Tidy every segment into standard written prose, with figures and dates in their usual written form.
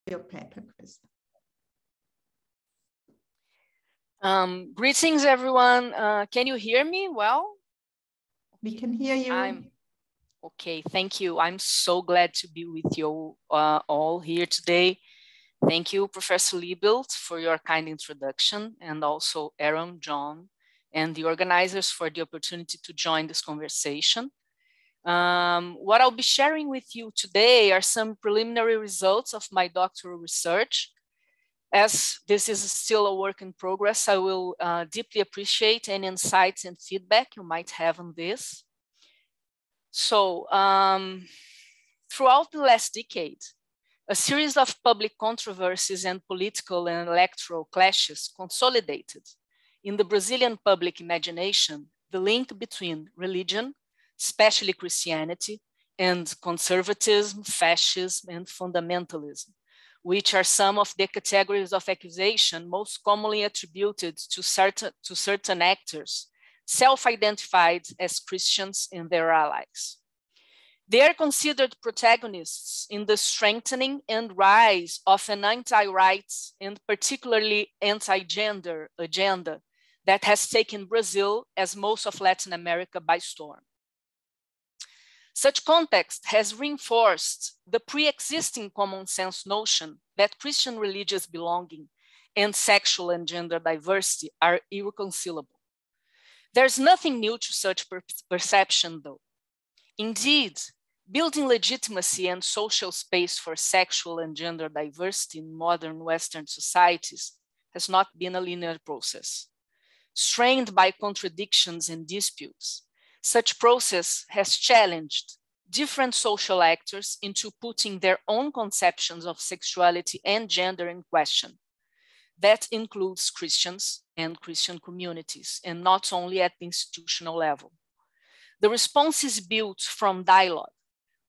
Cleopatra, Chris. Greetings, everyone. Can you hear me well? We can hear you. Okay, thank you. I'm so glad to be with you all here today. Thank you, Professor Liebelt, for your kind introduction, and also Aaron, John, and the organizers for the opportunity to join this conversation. What I'll be sharing with you today are some preliminary results of my doctoral research. As this is still a work in progress, I will deeply appreciate any insights and feedback you might have on this. So, throughout the last decade, a series of public controversies and political and electoral clashes consolidated in the Brazilian public imagination the link between religion, especially Christianity, and conservatism, fascism, and fundamentalism, which are some of the categories of accusation most commonly attributed to certain actors self-identified as Christians and their allies. They are considered protagonists in the strengthening and rise of an anti-rights and particularly anti-gender agenda that has taken Brazil, as most of Latin America, by storm. Such context has reinforced the pre-existing common sense notion that Christian religious belonging and sexual and gender diversity are irreconcilable. There's nothing new to such perception, though. Indeed, building legitimacy and social space for sexual and gender diversity in modern Western societies has not been a linear process. Strained by contradictions and disputes, such process has challenged different social actors into putting their own conceptions of sexuality and gender in question. That includes Christians and Christian communities, and not only at the institutional level. The response is built from dialogue,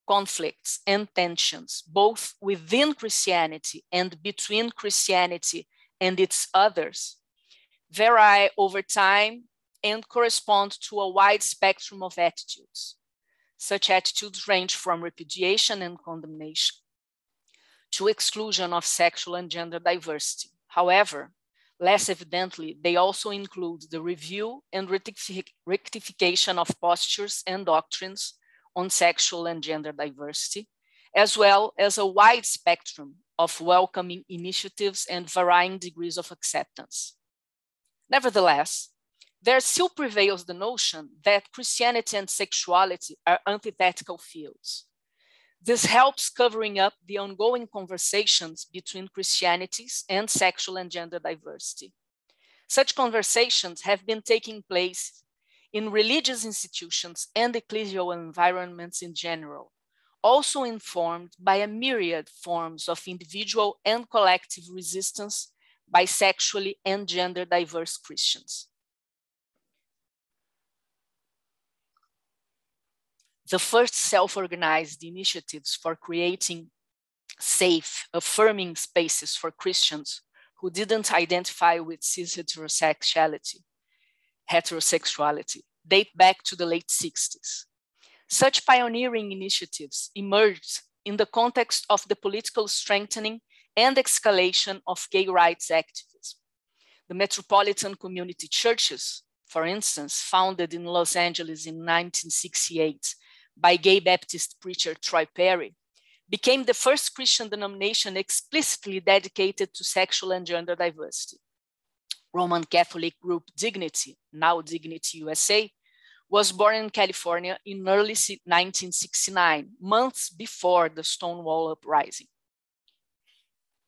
conflicts, and tensions, both within Christianity and between Christianity and its others, vary over time and correspond to a wide spectrum of attitudes. Such attitudes range from repudiation and condemnation to exclusion of sexual and gender diversity. However, less evidently, they also include the review and rectification of postures and doctrines on sexual and gender diversity, as well as a wide spectrum of welcoming initiatives and varying degrees of acceptance. Nevertheless, there still prevails the notion that Christianity and sexuality are antithetical fields. This helps covering up the ongoing conversations between Christianities and sexual and gender diversity. Such conversations have been taking place in religious institutions and ecclesial environments in general, also informed by a myriad forms of individual and collective resistance by sexually and gender diverse Christians. The first self-organized initiatives for creating safe, affirming spaces for Christians who didn't identify with cis heterosexuality date back to the late 60s. Such pioneering initiatives emerged in the context of the political strengthening and escalation of gay rights activism. The Metropolitan Community Churches, for instance, founded in Los Angeles in 1968 by gay Baptist preacher Troy Perry, became the first Christian denomination explicitly dedicated to sexual and gender diversity. Roman Catholic group Dignity, now Dignity USA, was born in California in early 1969, months before the Stonewall Uprising.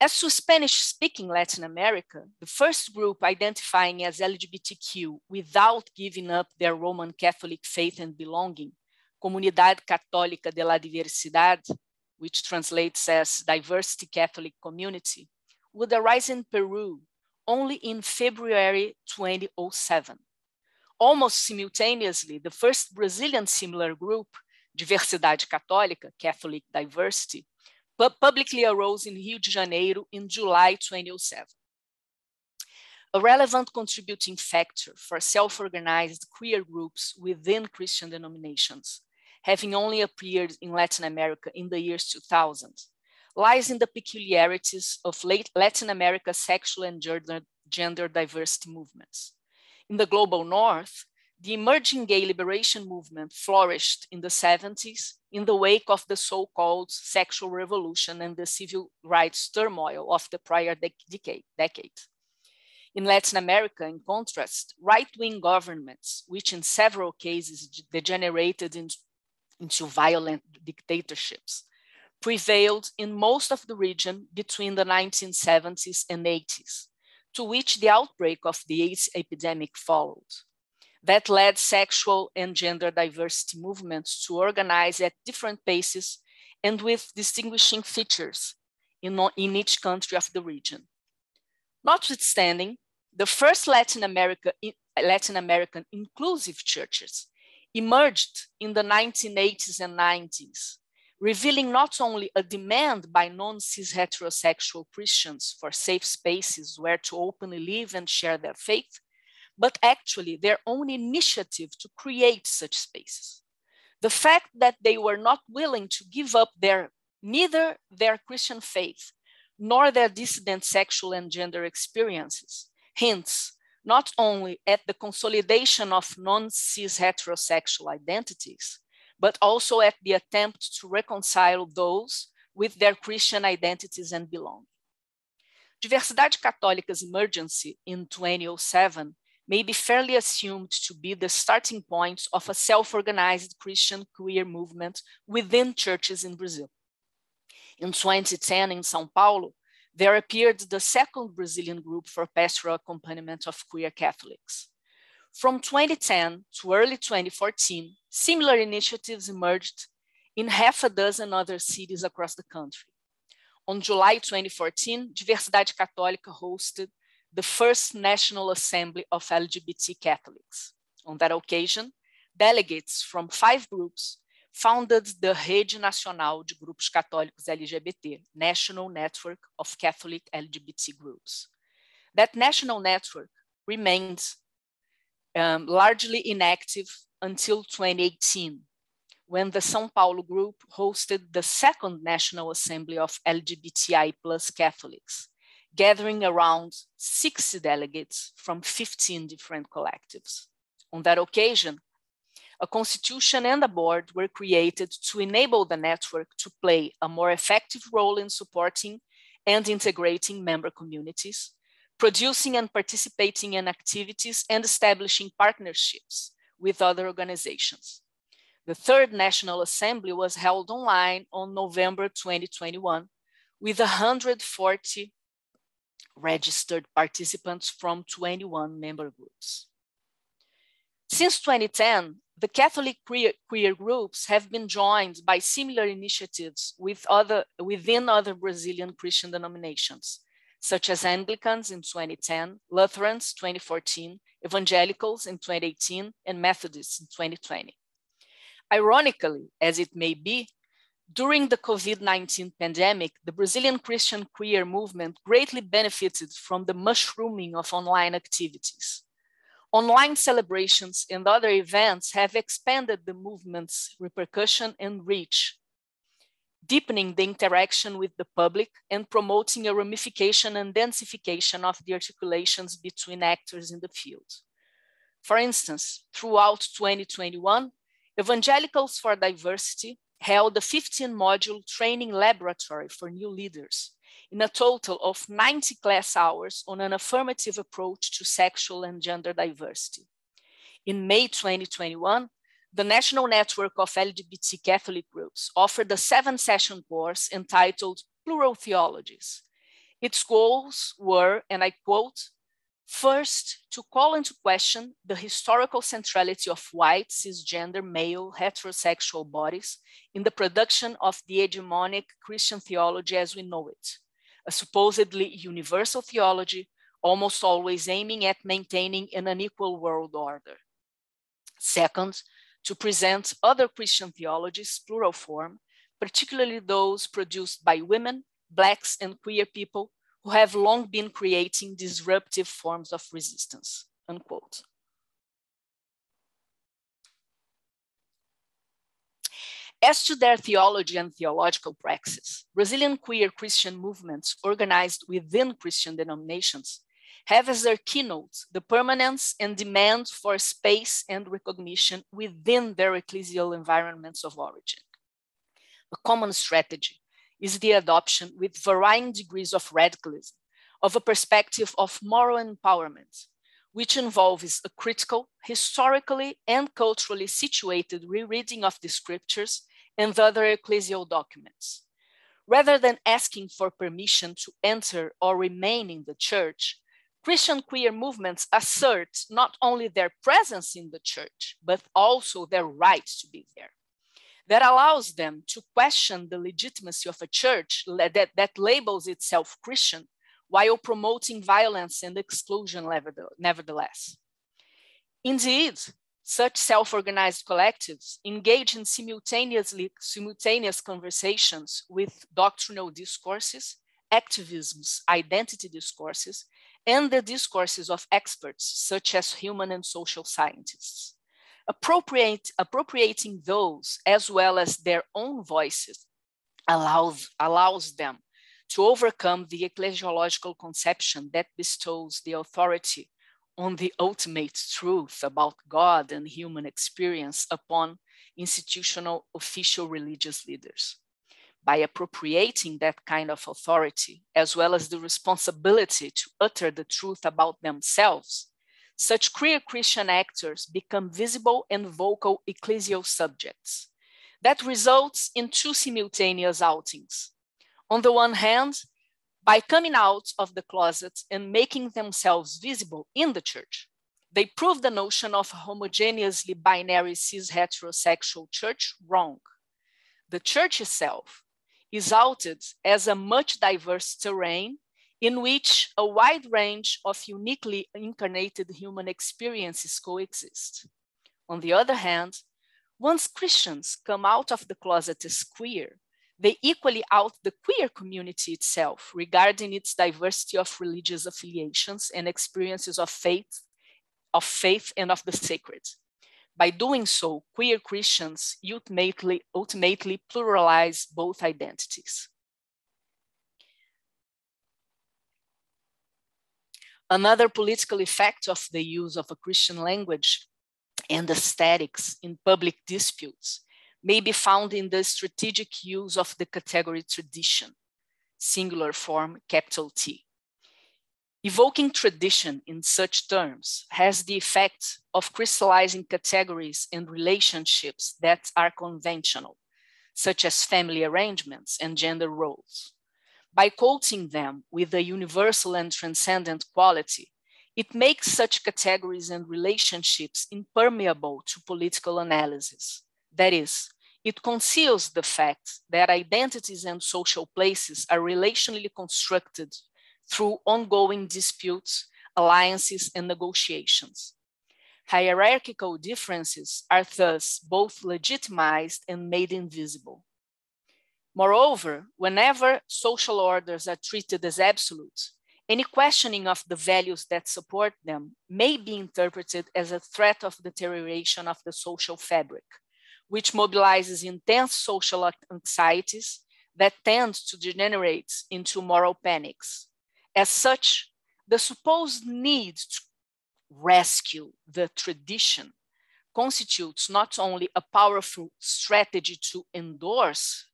As to Spanish-speaking Latin America, the first group identifying as LGBTQ without giving up their Roman Catholic faith and belonging, Comunidad Católica de la Diversidad, which translates as Diversity Catholic Community, would arise in Peru only in February 2007. Almost simultaneously, the first Brazilian similar group, Diversidade Católica, Catholic Diversity, publicly arose in Rio de Janeiro in July 2007. A relevant contributing factor for self-organized queer groups within Christian denominations, having only appeared in Latin America in the years 2000, lies in the peculiarities of Latin America's sexual and gender diversity movements. In the global North, the emerging gay liberation movement flourished in the 70s in the wake of the so-called sexual revolution and the civil rights turmoil of the prior decade. In Latin America, in contrast, right-wing governments, which in several cases degenerated into violent dictatorships, prevailed in most of the region between the 1970s and 80s, to which the outbreak of the AIDS epidemic followed. That led sexual and gender diversity movements to organize at different paces and with distinguishing features in each country of the region. Notwithstanding, the first Latin American inclusive churches emerged in the 1980s and 90s, revealing not only a demand by non-cis heterosexual Christians for safe spaces where to openly live and share their faith, but actually their own initiative to create such spaces. The fact that they were not willing to give up neither their Christian faith nor their dissident sexual and gender experiences hints not only at the consolidation of non-cis heterosexual identities, but also at the attempt to reconcile those with their Christian identities and belonging. Diversidade Católica's emergence in 2007 may be fairly assumed to be the starting point of a self-organized Christian queer movement within churches in Brazil. In 2010, in São Paulo, there appeared the second Brazilian group for pastoral accompaniment of queer Catholics. From 2010 to early 2014, similar initiatives emerged in half a dozen other cities across the country. On July 2014, Diversidade Católica hosted the first National Assembly of LGBT Catholics. On that occasion, delegates from 5 groups founded the Rede Nacional de Grupos Católicos LGBT, National Network of Catholic LGBT Groups. That national network remained largely inactive until 2018, when the São Paulo group hosted the second National Assembly of LGBTI+ Catholics, gathering around 60 delegates from 15 different collectives. On that occasion, a constitution and a board were created to enable the network to play a more effective role in supporting and integrating member communities, producing and participating in activities and establishing partnerships with other organizations. The third National Assembly was held online on November 2021 with 140 registered participants from 21 member groups. Since 2010, the Catholic queer groups have been joined by similar initiatives within other Brazilian Christian denominations, such as Anglicans in 2010, Lutherans 2014, Evangelicals in 2018, and Methodists in 2020. Ironically, as it may be, during the COVID-19 pandemic, the Brazilian Christian queer movement greatly benefited from the mushrooming of online activities. Online celebrations and other events have expanded the movement's repercussion and reach, deepening the interaction with the public and promoting a ramification and densification of the articulations between actors in the field. For instance, throughout 2021, Evangelicals for Diversity held a 15-module training laboratory for new leaders in a total of 90 class hours on an affirmative approach to sexual and gender diversity. In May 2021, the National Network of LGBT Catholic Groups offered a 7-session course entitled Plural Theologies. Its goals were, and I quote, first, to call into question the historical centrality of white, cisgender, male, heterosexual bodies in the production of the hegemonic Christian theology as we know it, a supposedly universal theology, almost always aiming at maintaining an unequal world order. Second, to present other Christian theologies, plural form, particularly those produced by women, Blacks, and queer people who have long been creating disruptive forms of resistance, unquote. As to their theology and theological praxis, Brazilian queer Christian movements organized within Christian denominations have as their keynote the permanence and demand for space and recognition within their ecclesial environments of origin. A common strategy is the adoption with varying degrees of radicalism of a perspective of moral empowerment, which involves a critical, historically and culturally situated rereading of the scriptures and other ecclesial documents. Rather than asking for permission to enter or remain in the church, Christian queer movements assert not only their presence in the church, but also their right to be there. That allows them to question the legitimacy of a church that labels itself Christian while promoting violence and exclusion nevertheless. Indeed, such self-organized collectives engage in simultaneous conversations with doctrinal discourses, activisms, identity discourses, and the discourses of experts such as human and social scientists. Appropriating those as well as their own voices allows them to overcome the ecclesiological conception that bestows the authority on the ultimate truth about God and human experience upon institutional official religious leaders. By appropriating that kind of authority, as well as the responsibility to utter the truth about themselves, such queer Christian actors become visible and vocal ecclesial subjects. That results in two simultaneous outings. On the one hand, by coming out of the closet and making themselves visible in the church, they prove the notion of a homogeneously binary cis-heterosexual church wrong. The church itself is outed as a much diverse terrain in which a wide range of uniquely incarnated human experiences coexist. On the other hand, once Christians come out of the closet as queer, they equally out the queer community itself regarding its diversity of religious affiliations and experiences of faith and of the sacred. By doing so, queer Christians ultimately pluralize both identities. Another political effect of the use of a Christian language and aesthetics in public disputes may be found in the strategic use of the category tradition, singular form, capital T. Evoking tradition in such terms has the effect of crystallizing categories and relationships that are conventional, such as family arrangements and gender roles. By quoting them with a universal and transcendent quality, it makes such categories and relationships impermeable to political analysis. That is, it conceals the fact that identities and social places are relationally constructed through ongoing disputes, alliances, and negotiations. Hierarchical differences are thus both legitimized and made invisible. Moreover, whenever social orders are treated as absolute, any questioning of the values that support them may be interpreted as a threat of deterioration of the social fabric, which mobilizes intense social anxieties that tend to degenerate into moral panics. As such, the supposed need to rescue the tradition constitutes not only a powerful strategy to endorse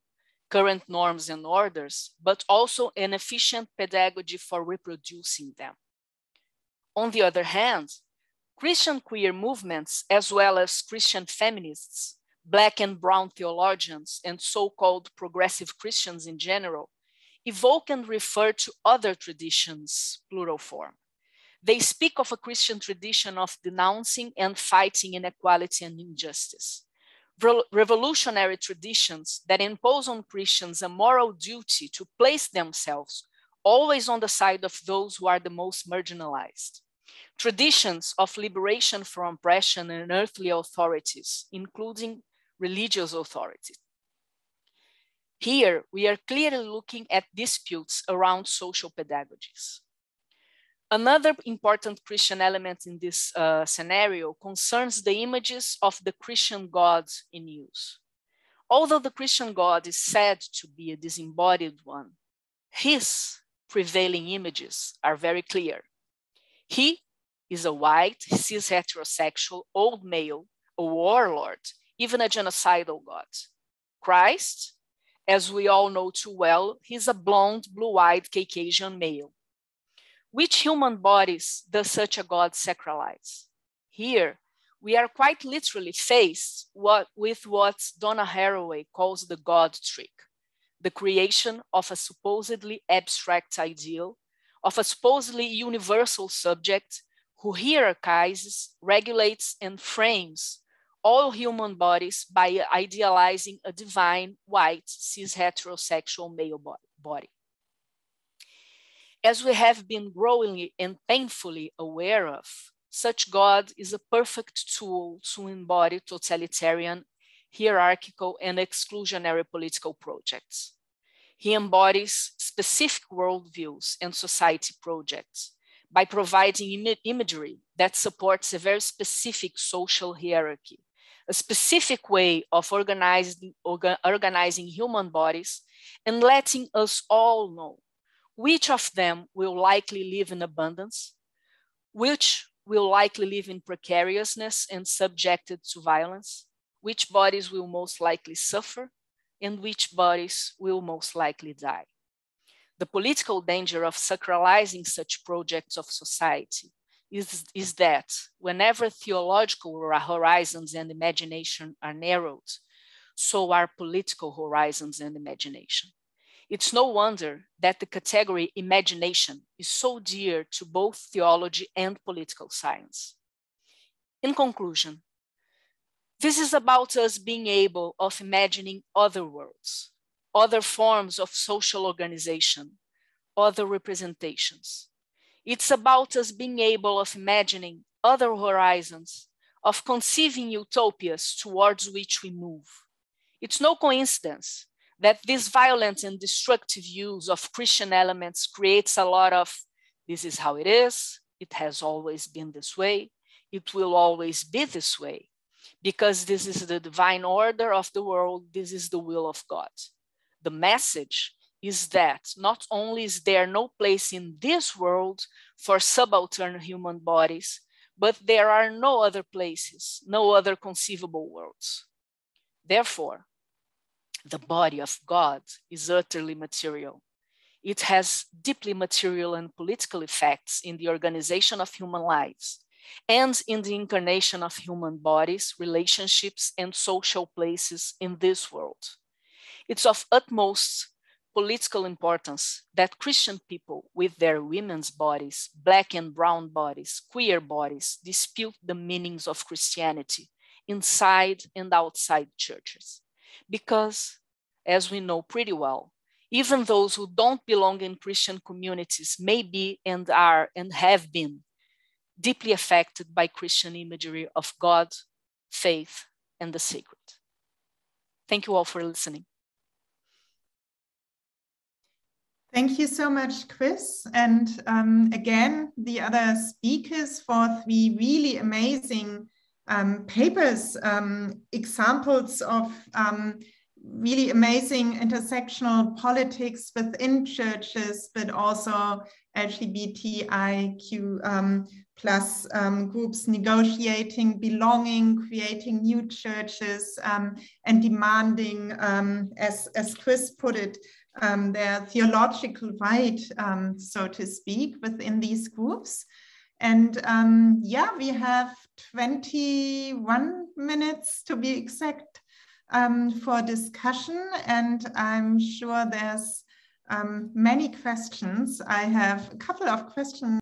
current norms and orders, but also an efficient pedagogy for reproducing them. On the other hand, Christian queer movements, as well as Christian feminists, Black and brown theologians, and so-called progressive Christians in general, evoke and refer to other traditions, plural form. They speak of a Christian tradition of denouncing and fighting inequality and injustice. Revolutionary traditions that impose on Christians a moral duty to place themselves always on the side of those who are the most marginalized. Traditions of liberation from oppression and earthly authorities, including religious authorities. Here, we are clearly looking at disputes around social pedagogies. Another important Christian element in this scenario concerns the images of the Christian gods in use. Although the Christian God is said to be a disembodied one, his prevailing images are very clear. He is a white, cis heterosexual, old male, a warlord, even a genocidal God. Christ, as we all know too well, he's a blonde, blue-eyed Caucasian male. Which human bodies does such a God sacralize? Here, we are quite literally faced with what Donna Haraway calls the God trick, the creation of a supposedly abstract ideal, of a supposedly universal subject who hierarchizes, regulates, and frames all human bodies by idealizing a divine, white, cis heterosexual male body. As we have been growingly and painfully aware of, such God is a perfect tool to embody totalitarian, hierarchical, and exclusionary political projects. He embodies specific worldviews and society projects by providing imagery that supports a very specific social hierarchy, a specific way of organizing human bodies, and letting us all know which of them will likely live in abundance, which will likely live in precariousness and subjected to violence, which bodies will most likely suffer, and which bodies will most likely die. The political danger of sacralizing such projects of society is that whenever theological horizons and imagination are narrowed, so are political horizons and imagination. It's no wonder that the category imagination is so dear to both theology and political science. In conclusion, this is about us being able of imagining other worlds, other forms of social organization, other representations. It's about us being able of imagining other horizons, of conceiving utopias towards which we move. It's no coincidence that this violent and destructive use of Christian elements creates a lot of, this is how it is, it has always been this way, it will always be this way, because this is the divine order of the world, this is the will of God. The message is that not only is there no place in this world for subaltern human bodies, but there are no other places, no other conceivable worlds. Therefore, the body of God is utterly material. It has deeply material and political effects in the organization of human lives and in the incarnation of human bodies, relationships, and social places in this world. It's of utmost political importance that Christian people with their women's bodies, black and brown bodies, queer bodies, dispute the meanings of Christianity inside and outside churches. Because, as we know pretty well, even those who don't belong in Christian communities may be and are and have been deeply affected by Christian imagery of God, faith, and the sacred. Thank you all for listening. Thank you so much, Chris. And again, the other speakers for 3 really amazing papers, examples of really amazing intersectional politics within churches, but also LGBTIQ plus groups negotiating belonging, creating new churches, and demanding, as Chris put it, their theological right, so to speak, within these groups. And yeah, we have 21 minutes to be exact for discussion, and I'm sure there's many questions. I have a couple of questions